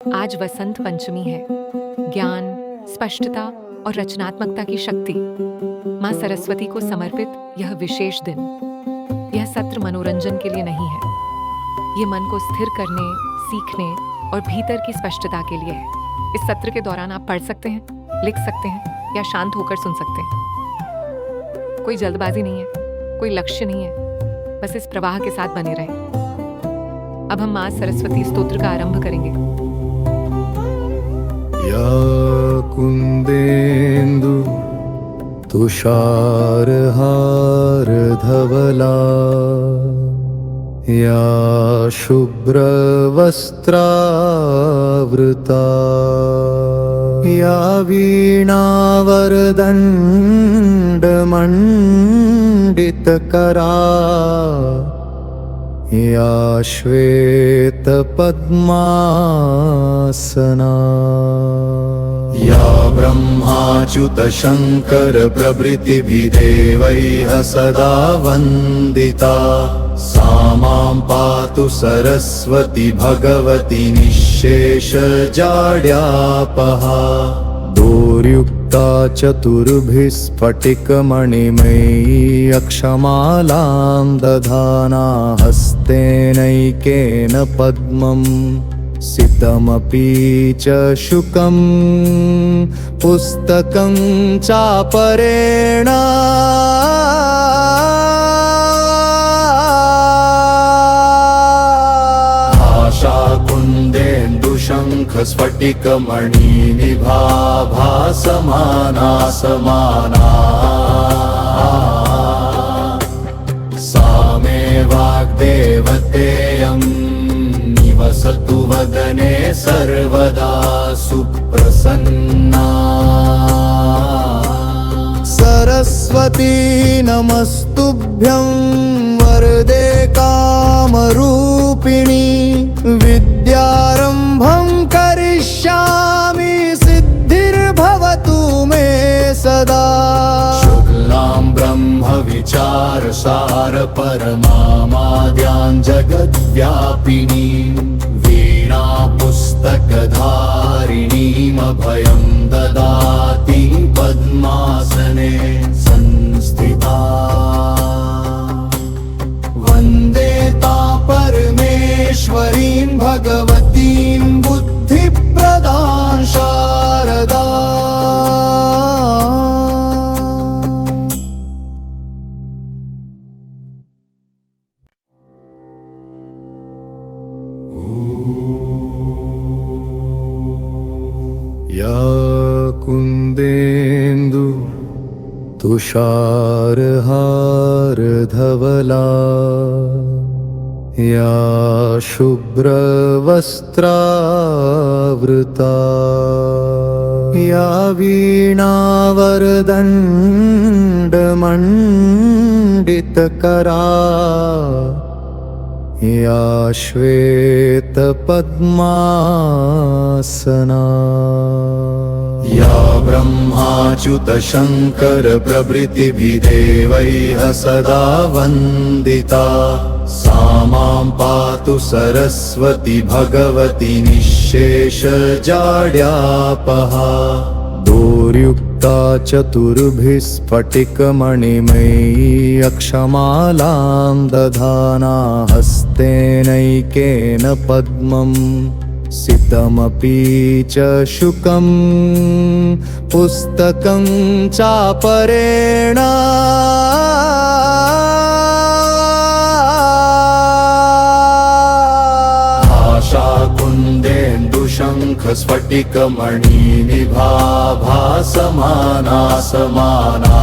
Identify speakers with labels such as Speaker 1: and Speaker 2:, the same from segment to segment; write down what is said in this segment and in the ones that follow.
Speaker 1: आज वसंत पंचमी है। ज्ञान, स्पष्टता और रचनात्मकता की शक्ति, माँ सरस्वती को समर्पित यह विशेष दिन। यह सत्र मनोरंजन के लिए नहीं है, ये मन को स्थिर करने, सीखने और भीतर की स्पष्टता के लिए है। इस सत्र के दौरान आप पढ़ सकते हैं, लिख सकते हैं या शांत होकर सुन सकते हैं। कोई जल्दबाजी नहीं है, कोई लक्ष्य नहीं है, बस इस प्रवाह के साथ बने रहें। अब हम माँ सरस्वती स्तोत्र का आरंभ करेंगे।
Speaker 2: या कुन्देन्दु तुषारहारधवला या शुभ्रवस्त्रावृता या वीणावरदण्डमण्डितकरा या श्वेतपद्मासना या ब्रह्माच्युतशङ्कर प्रभृतिभिर्देवैः सदा वन्दिता सा मां पातु सरस्वती भगवती निःशेषजाड्यापहा दोर्युक्ता चतुर्भिः स्फटिकमणिमयी अक्षमालां दधाना हस्तेनैकेन पद्मं सितमपि च शुकं पुस्तकं चापरेण शङ्खस्फटिकमणिनिभाभासमाना समाना सा मे वाग्देवतेयं निवसतु वदने सर्वदा सुप्रसन्ना सरस्वती नमस्तुभ्यं वरदे कामरूपिणी विद्यारम्भं करिष्यामि सिद्धिर्भवतु मे सदा शुक्लां ब्रह्मविचारसार परमामाद्यां जगद्व्यापिनी वीणा पुस्तकधारिणीमभयं ददाति पद्मासने संस्थिता वन्दे ता परमेश्वरीं भगवतीं बुद्धिप्रदां शारदा या कुन्देन्दु तुषारहारधवला या शुभ्रवस्त्रावृता या वीणावरदण्डमण्डितकरा या श्वेतपद्मासना या ब्रह्माच्युतशङ्कर प्रभृतिभिर्देवैः सदा वन्दिता सा मां पातु सरस्वती भगवती निःशेषजाड्यापहा दोर्युक्ता चतुर्भिः स्फटिकमणिमयी अक्षमालां दधाना हस्तेनैकेन पद्मं सितमपि च शुकं पुस्तकं चापरेण शङ्खस्फटिकमणिनिभाभासमाना समाना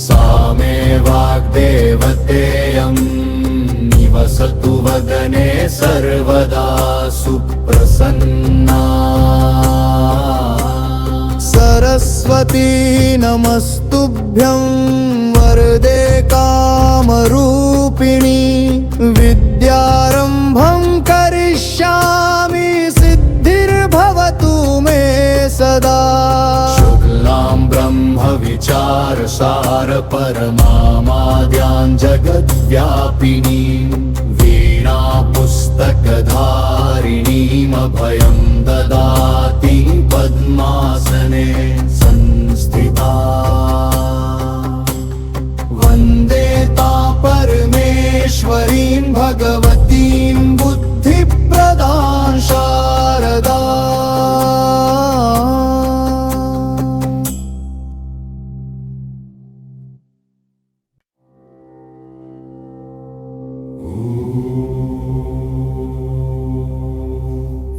Speaker 2: सा मे वाग्देवतेयं निवसतु वदने सर्वदा सुप्रसन्ना सरस्वती नमस्तुभ्यं वरदे कामरूपिणी विद्यारम्भं करिष्यामि सिद्धिर्भवतु मे सदा शुक्लां ब्रह्मविचारसार परमामाद्यां जगद्व्यापिनी वीणा पुस्तक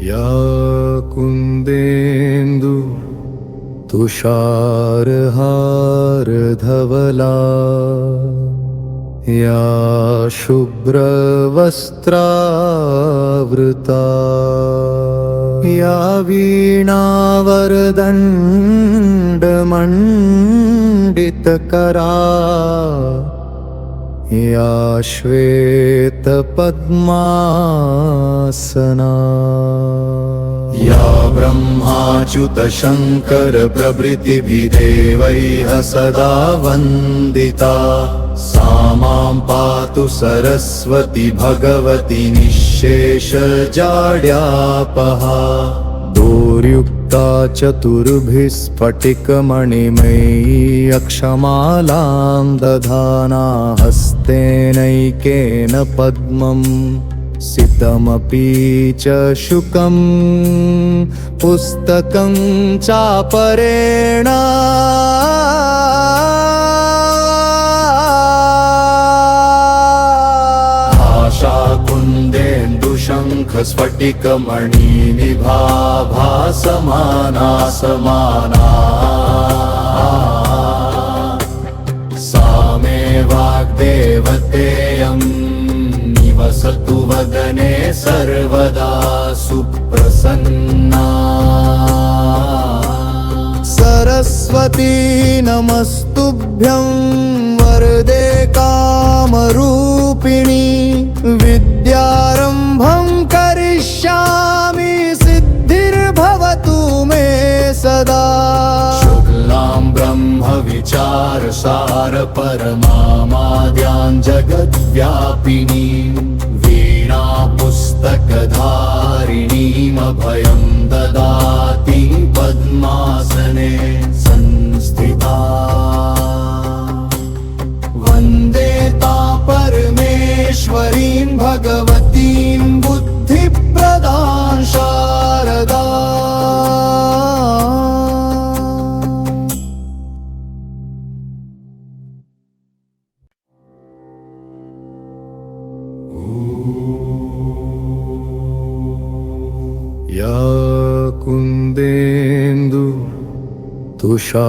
Speaker 2: या कुन्देन्दु तुषारहारधवला या शुभ्रवस्त्रावृता या वीणावरदण्डमण्डितकरा या श्वेतपद्मासना या ब्रह्माच्युतशङ्कर प्रभृतिभिदेवैः सदा वन्दिता सा मां पातु सरस्वती भगवती निःशेषजाड्यापहा दोर्युक्ता चतुर्भिः स्फटिकमणिमयी अक्षमालां दधाना हस्तेनैकेन पद्मम् सितमपि च शुकं पुस्तकं चापरेण आशाकुन्देन्दुशङ्खस्फटिकमणिनिभाभासमाना समाना सा मे वाग्देवतेयम् निवसतु वदने सर्वदा सुप्रसन्ना सरस्वती नमस्तुभ्यं वरदे कामरूपिणी विद्यारम्भं करिष्यामि सिद्धिर्भवतु मे सदा शुक्लां ब्रह्मविचारसार परमामाद्यां जगद्व्यापिनीं वीणा पुस्तकधारिणीमभयं ददाति पद्मासने संस्थिता वन्दे परमेश्वरीं भगवतीं बुद्धिप्रदां शारदा या कुन्देन्दु तुषारहारधवला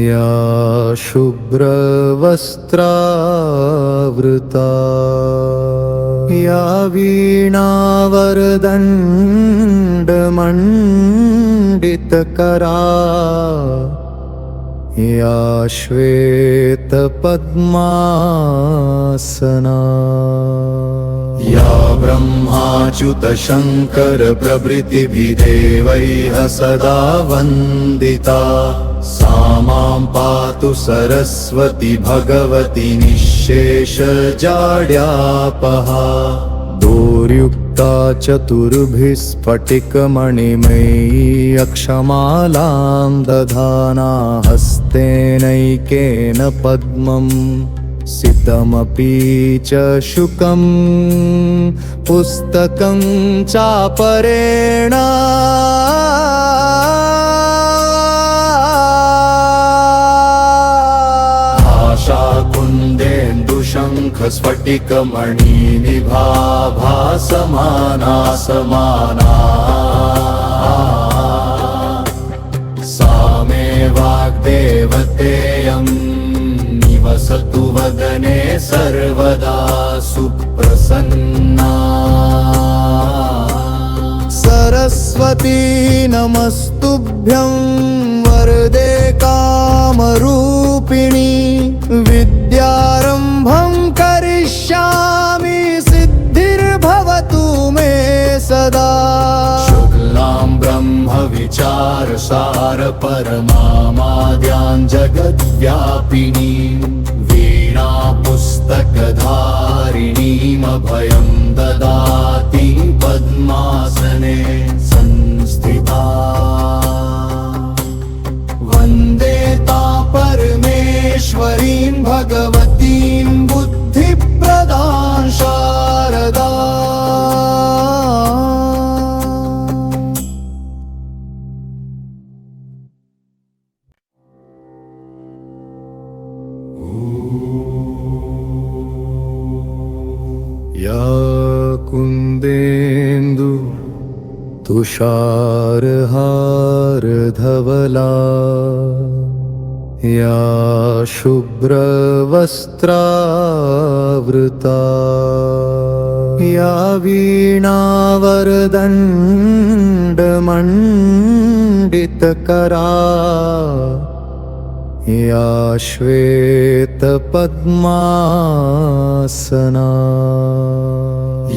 Speaker 2: या शुभ्रवस्त्रावृता या वीणावरदण्डमण्डितकरा या श्वेतपद्मासना या ब्रह्माच्युतशङ्कर प्रभृतिभिदेवैः सदा वन्दिता सा मां पातु सरस्वती भगवती निःशेषजाड्यापहा दोर्युक्ता चतुर्भिः स्फटिकमणिमयी अक्षमालां दधाना हस्तेनैकेन पद्मम् सितमपि च शुकं पुस्तकं चापरेण आशाकुन्देन्दुशङ्खस्फटिकमणिनिभाभासमाना समाना सा मे वाग्देवतेयम् निवसतु वदने सर्वदा सुप्रसन्ना सरस्वती नमस्तुभ्यं वरदे कामरूपिणी विद्यारम्भं करिष्यामि सिद्धिर्भवतु मे सदा शुक्लां ब्रह्मविचारसार परमामाद्यां जगद्व्यापिनीं वीणा पुस्तकधारिणीमभयं ददाति पद्मासने संस्थिता वन्दे परमेश्वरीं भगवतीं बुद्धिप्रदां शारदा या कुन्देन्दु तुषारहारधवला या शुभ्रवस्त्रावृता या वीणावरदण्डमण्डितकरा या श्वेतपद्मासना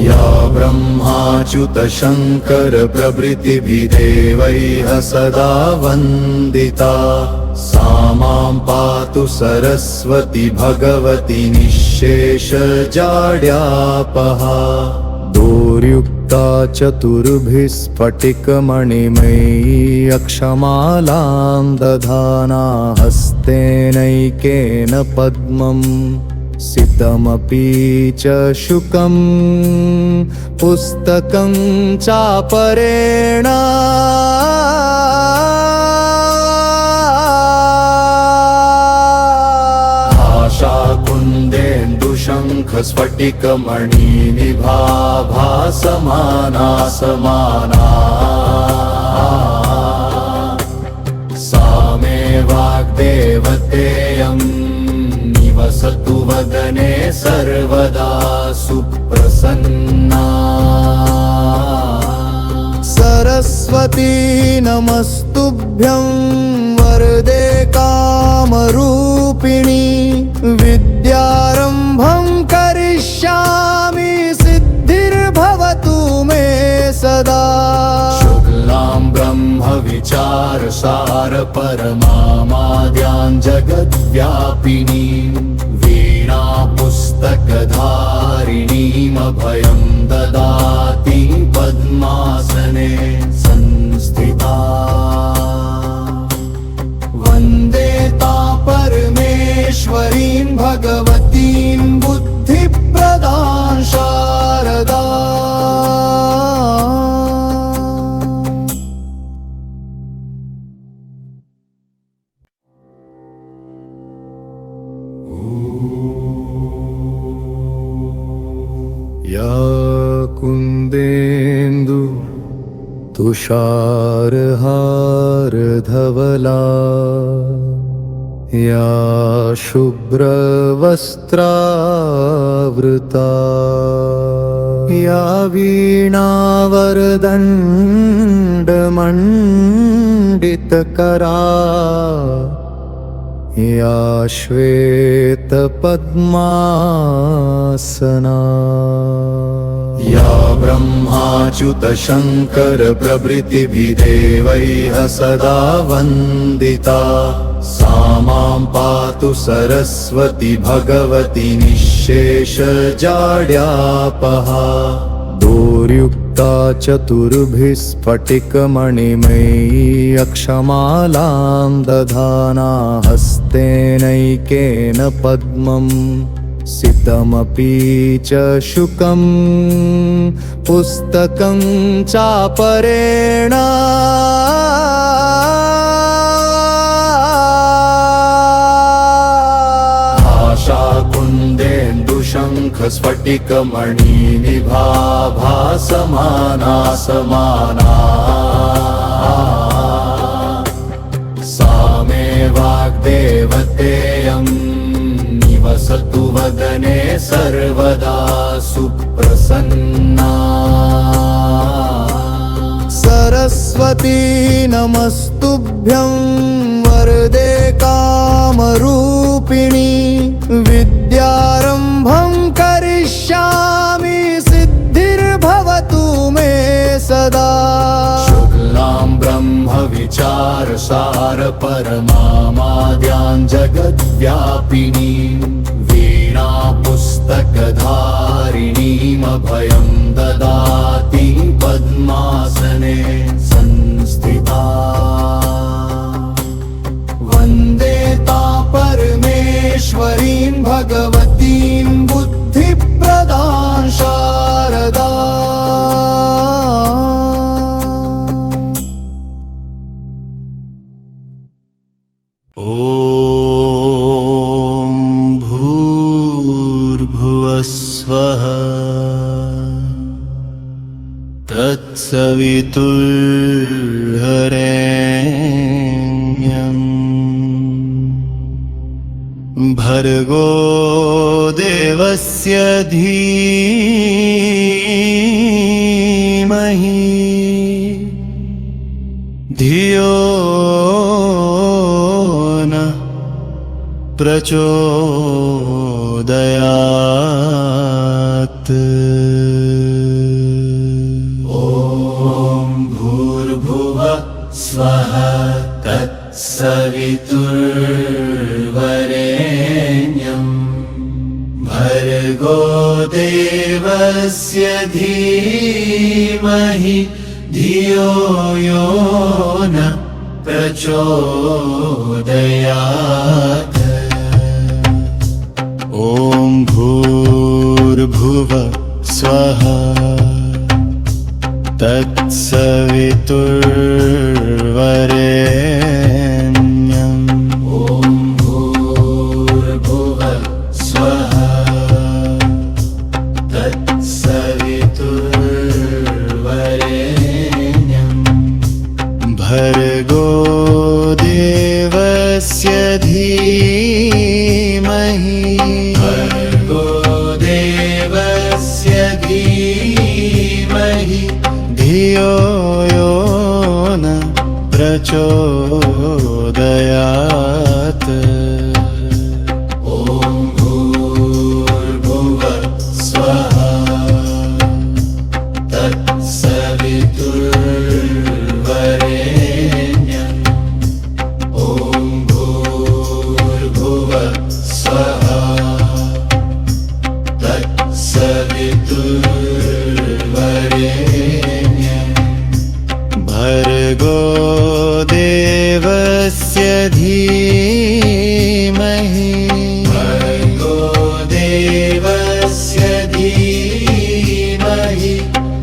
Speaker 2: या ब्रह्माच्युतशङ्कर प्रभृतिभिदेवैः सदा वन्दिता सा मां पातु सरस्वती भगवती निःशेषजाड्यापहा दोर्युक्ता चतुर्भिः स्फटिकमणिमयी अक्षमालां दधाना हस्तेनैकेन पद्मम् सितमपि च शुकं पुस्तकं चापरेण आशाकुन्देन्दुशङ्खस्फटिकमणिनिभाभासमाना समाना सा मे वाग्देवतेयं निवसतु वदने सर्वदा सुप्रसन्ना सरस्वती नमस्तुभ्यं वरदे कामरूपिणी विद्यारम्भं करिष्यामि सिद्धिर्भवतु मे सदा शुक्लां ब्रह्मविचारसार परमामाद्यां जगद्व्यापिनीं वीणा पुस्तकधारिणीमभयं ददाति पद्मासने संस्थिता वन्दे परमेश्वरीं भगवतीं बुद्धिप्रदां शारदा या कुन्देन्दु तुषारहारधवला या शुभ्रवस्त्रावृता या वीणावरदण्डमण्डितकरा या श्वेतपद्मासना या ब्रह्माच्युतशङ्कर प्रभृतिभिदेवैः सदा वन्दिता सा मां पातु सरस्वती भगवती निःशेषजाड्यापहा दोर्युक्ता चतुर्भिः स्फटिकमणिमयी अक्षमालां दधाना हस्तेनैकेन पद्मम् सितमपि च शुकं पुस्तकं चापरेण आशाकुन्देन्दुशङ्खस्फटिकमणिनिभाभासमाना समाना सा मे वाग्देवतेयं निवसतु वदने सर्वदा सुप्रसन्ना सरस्वती नमस्तुभ्यं वरदे कामरूपिणी विद्यारम्भं करिष्यामि सिद्धिर्भवतु मे सदा शुक्लां ब्रह्मविचारसार परमामाद्यां जगद्व्यापिनीं वीणा पुस्तकधारिणीमभयं ददाति पद्मासने संस्थिता वन्दे परमेश्वरीं भगवतीं बुद्धिप्रदां शारदा ॐ भूर्भुवः स्वः तत्सवितुर्वरेण्यम् भर्गो देवस्य धीमहि धियो न प्रचोदयात्। ॐ भूर्भुवः स्वः तत्सवितुर्वरेण्यम् भर्गो देवस्य धीमहि धियो यो न प्रचोदयात्। ॐ भूर्भुवः स्वः तत्सवितुर्वरेण्यम् ॐ भूर्भुवः स्वः तत्सवितुर्वरेण्यम् भर्गो देवस्य धीमहि धियो यो न प्रचोदयात्। ॐ भूर्भुवः स्वः तत्सवितुर्वरेण्यम् ॐ भूर्भुवः स्वः तत्सवितुर्वरेण्यम् भर्गो देवस्य धीमहि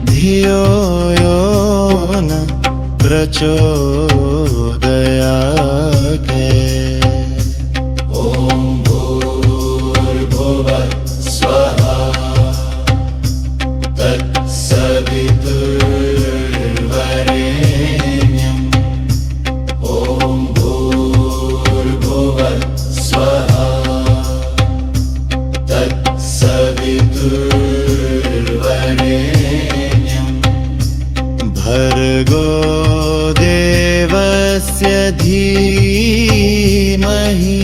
Speaker 2: धियो यो न प्रचोदयात्। ॐ भूर्भुवः स्वः तत्सवितुर्वरेण्यम् ॐ भूर्भुवः स्वः तत्सवितुर्वरेण्यम् भर्गो देवस्य धीमहि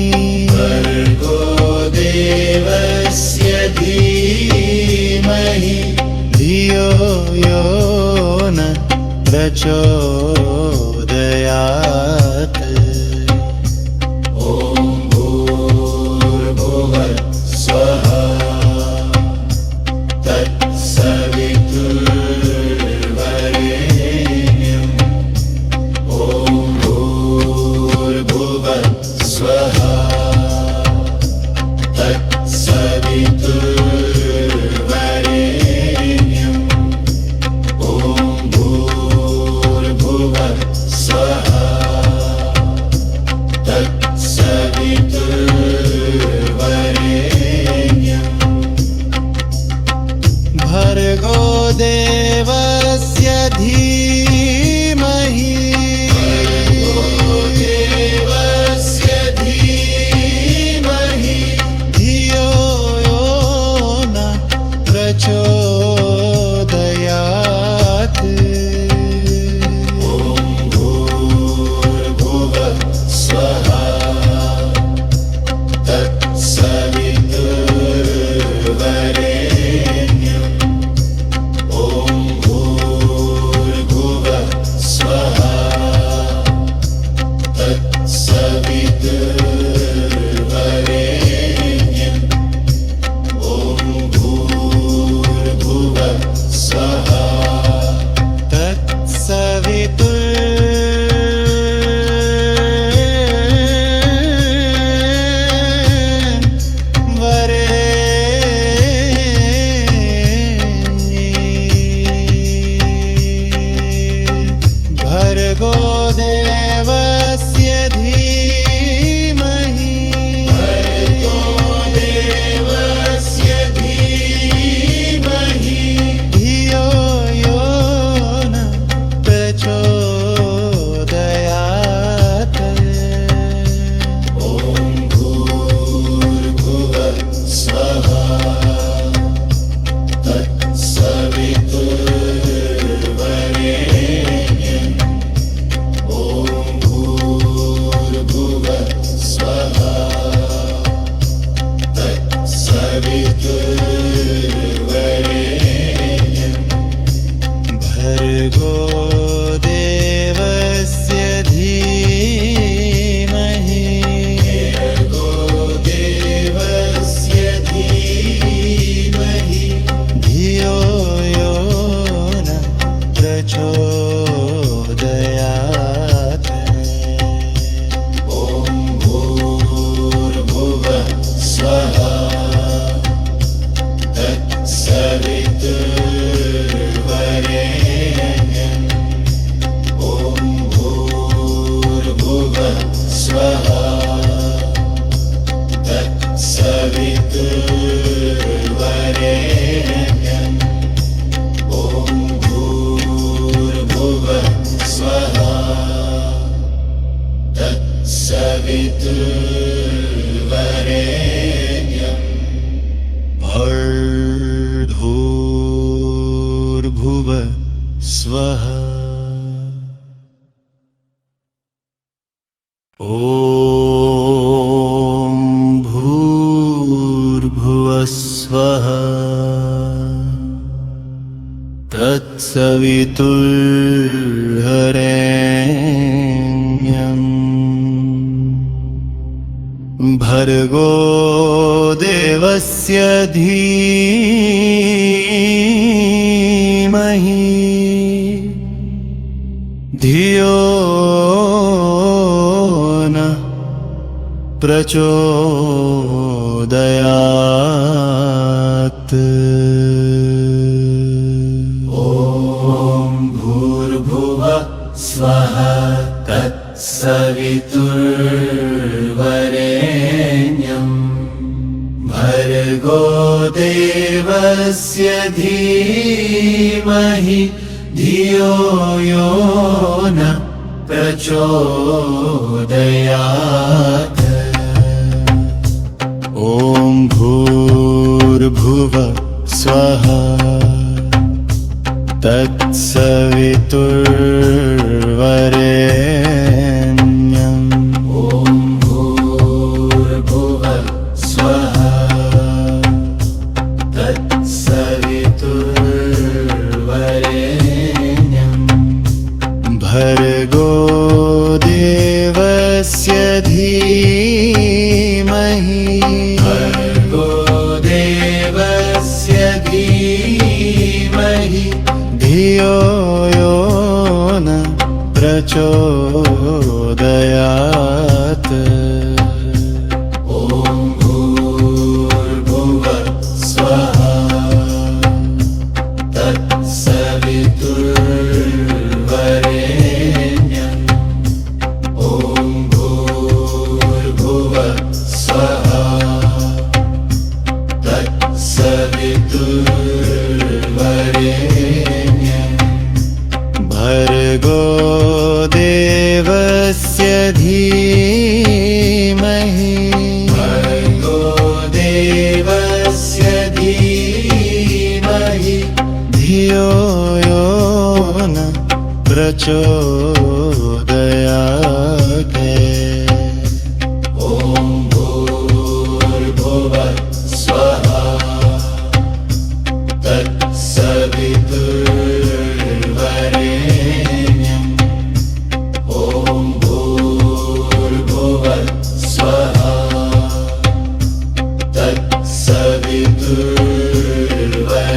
Speaker 2: धियो यो न प्रचोदयात्। ॐ भूर्भुवः स्वः तत्सवितुर्वरेण्यम् ॐ भूर्भुवः स्वः तत्सवितुर्वरेण्यम् ॐ भूर्भुवः स्वः तत्सवितुर्वरेण्यम् ॐ भूर्भुवः स्वः तत्सवितुर्वरेण्यम् ॐ भूर्भुवः स्वः तत्सवितुर्वरेण्यम् भूर्भुवः स्वः ॐ भूर्भुवः स्वः तत्सवितुर्वरेण्यम् भर्गो देवस्य धीमहि धियो न प्रचोदयात् ॐ भूर्भुवः स्वः तत्सवितुर्वरेण्यम् भर्गो देवस्य धीमहि धियो यो न प्रचोदयात् ॐ भूर्भुवः स्वः तत्सवितुर्वरेण्यम् ॐ भूर्भुवः स्वः तत्सवितुर्वरेण्यम् भर्गो देवस्य धीमहि धियो यो न प्रचोदयात् ॐ भूर्भुवः स्वः तत्सवितुर्वरेण्यम् ॐ भूर्भुवः स्वः तत्सवितुर्वरेण्यम् भर्गो देवस्य धीमहि धियो यो न प्रचोदयात् ॐ भूर्भुवः स्वः तत्सवितुर्वरेण्यम् ॐ भूर्भुवः स्वः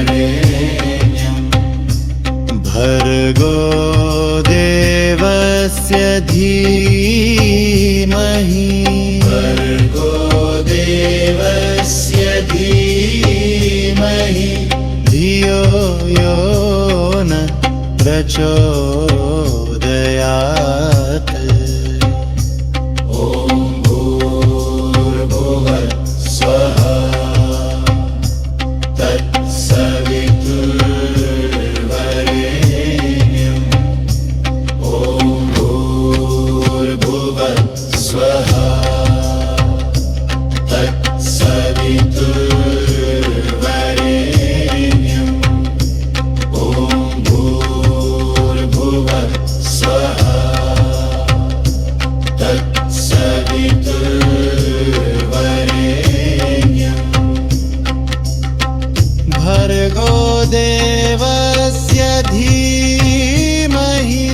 Speaker 2: तत्सवितुर्वरेण्यम् भर्गो देवस्य धीमहि धियो यो न प्रचोदयात् ॐ भूर्भुवः स्वः तत्सवितुर्वरेण्यम् ॐ भूर्भुवः स्वः तत्सवितुर्वरेण्यम् ॐ भूर्भुवः स्वः तत्सवितुर्वरेण्यम् भर्गो देवस्य धीमहि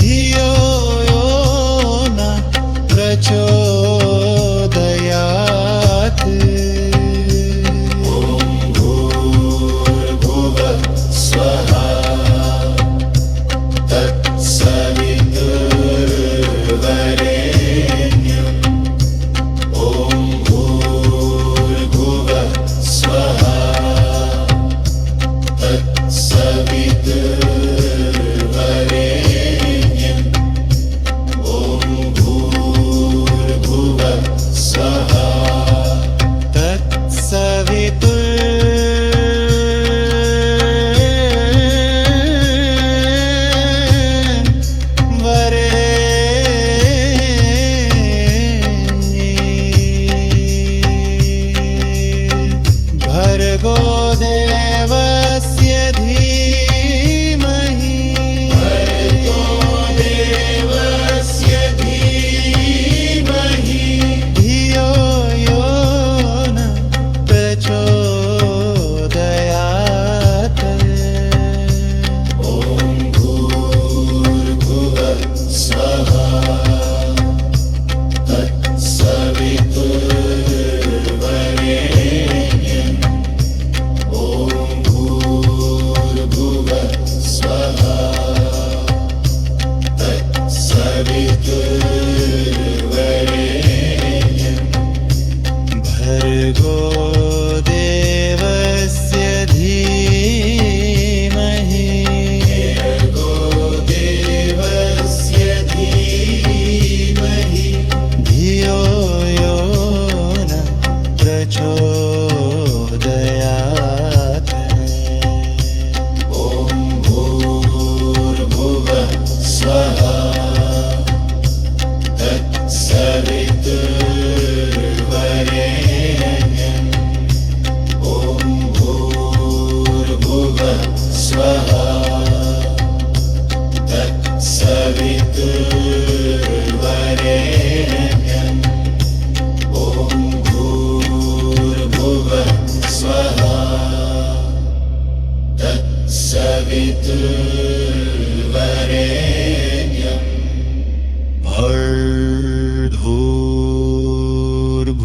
Speaker 2: धियो यो न प्रचोदयात् ॐ भूर्भुवः स्वः तत्सवितुर्वरेण्यम् ॐ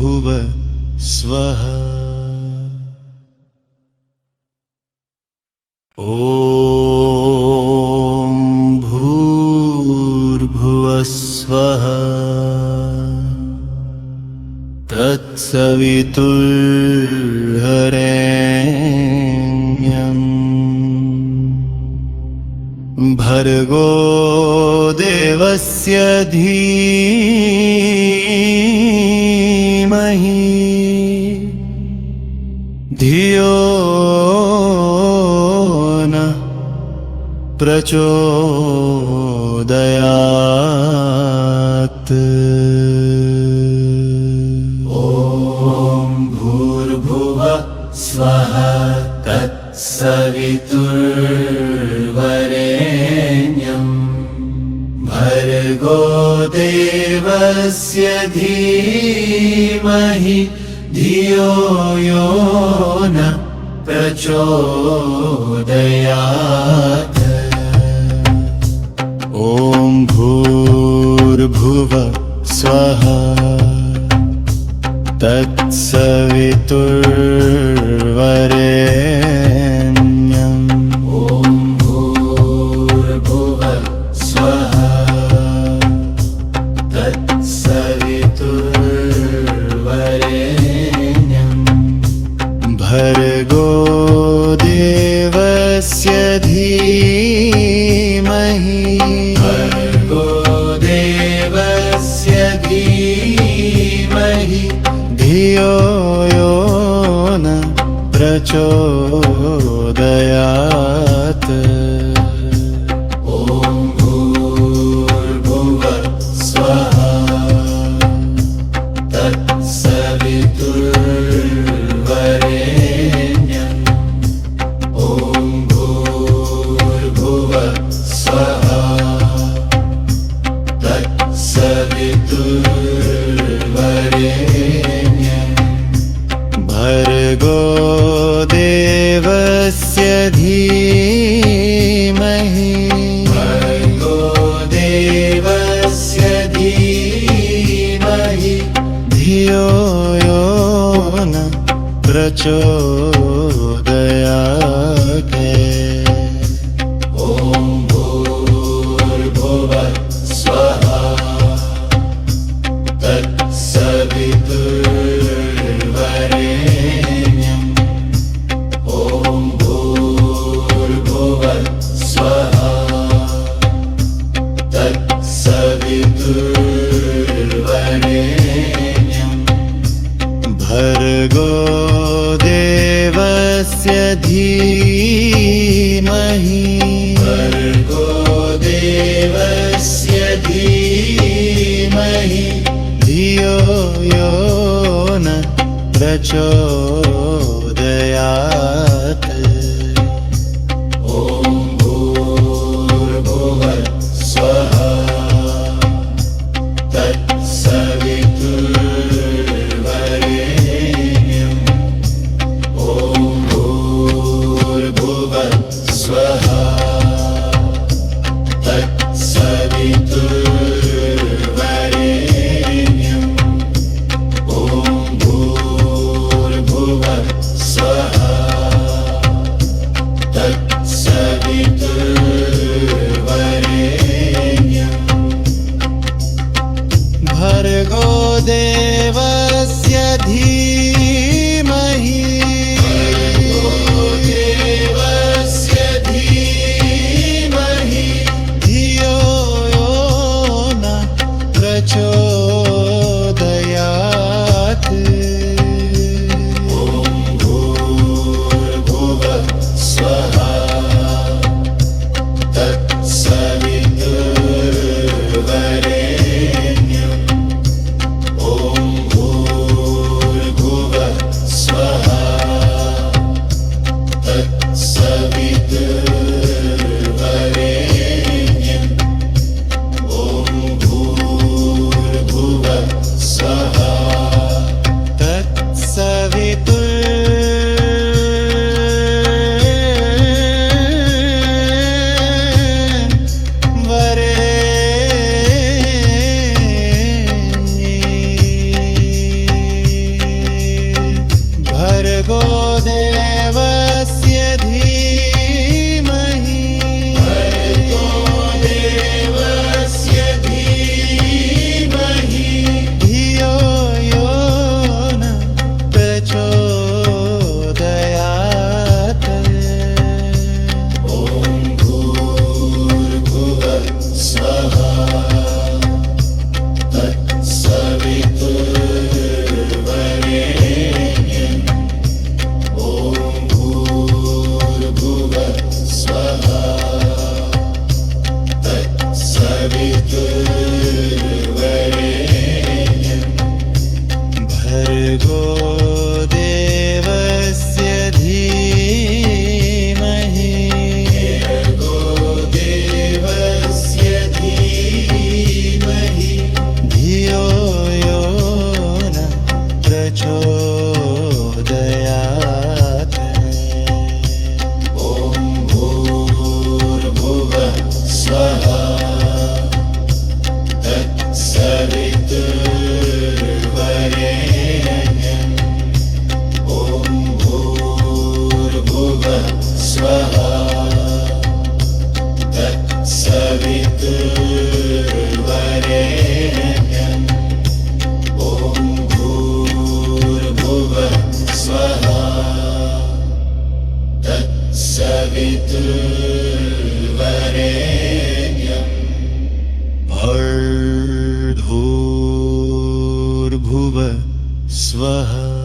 Speaker 2: भूर्भुव स्वः। ॐ भूर्भुवः स्वः। तत्सवितुर्वरेण्यं भर्गो देवस्य धीमहि धियो न प्रचोदयात्। ॐ भूर्भुवः स्वः। तत्सवितुर्वरेण्यं भर्गो देवस्य धीमहि धियो यो न प्रचोदयात्। ॐ भूर्भुवः स्वः। तत्सवितुर्वरेण्यं भूर्भुवः स्वः। तत्सवितुर्वरेण्यं भर्गो देवस्य धीमहि धियो यो न प्रचोदयात्। ॐ भूर्भुवः स्वः। तत्सवितुर्वरेण्यं भूर्भुवः स्वः। तत्सवितुर्वरेण्यं भर्गो देवस्य धीमहि धियो यो न प्रचोदयात्। ॐ भूर्भुवः स्वः। तत्सवितुर्वरेण्यं भूर्भुवः स्वः। तत्सवितुर्वरेण्यं भर्गो देवस्य धीमहि धियो यो न प्रचोदयात्। ॐ भूर्भुवः स्वः। तत्सवितुर्वरेण्यं भूर्भुवः स्वः। तत्सवितुर्वरेण्यं भूर्भुवः स्वः। तत्सवितुर्वरेण्यं भर्गो देवस्य धीमहि धियो यो न प्रचोदयात्। ॐ भूर्भुवः स्वः। तत्सवितुर्वरेण्यं भूर्भुवः स्वः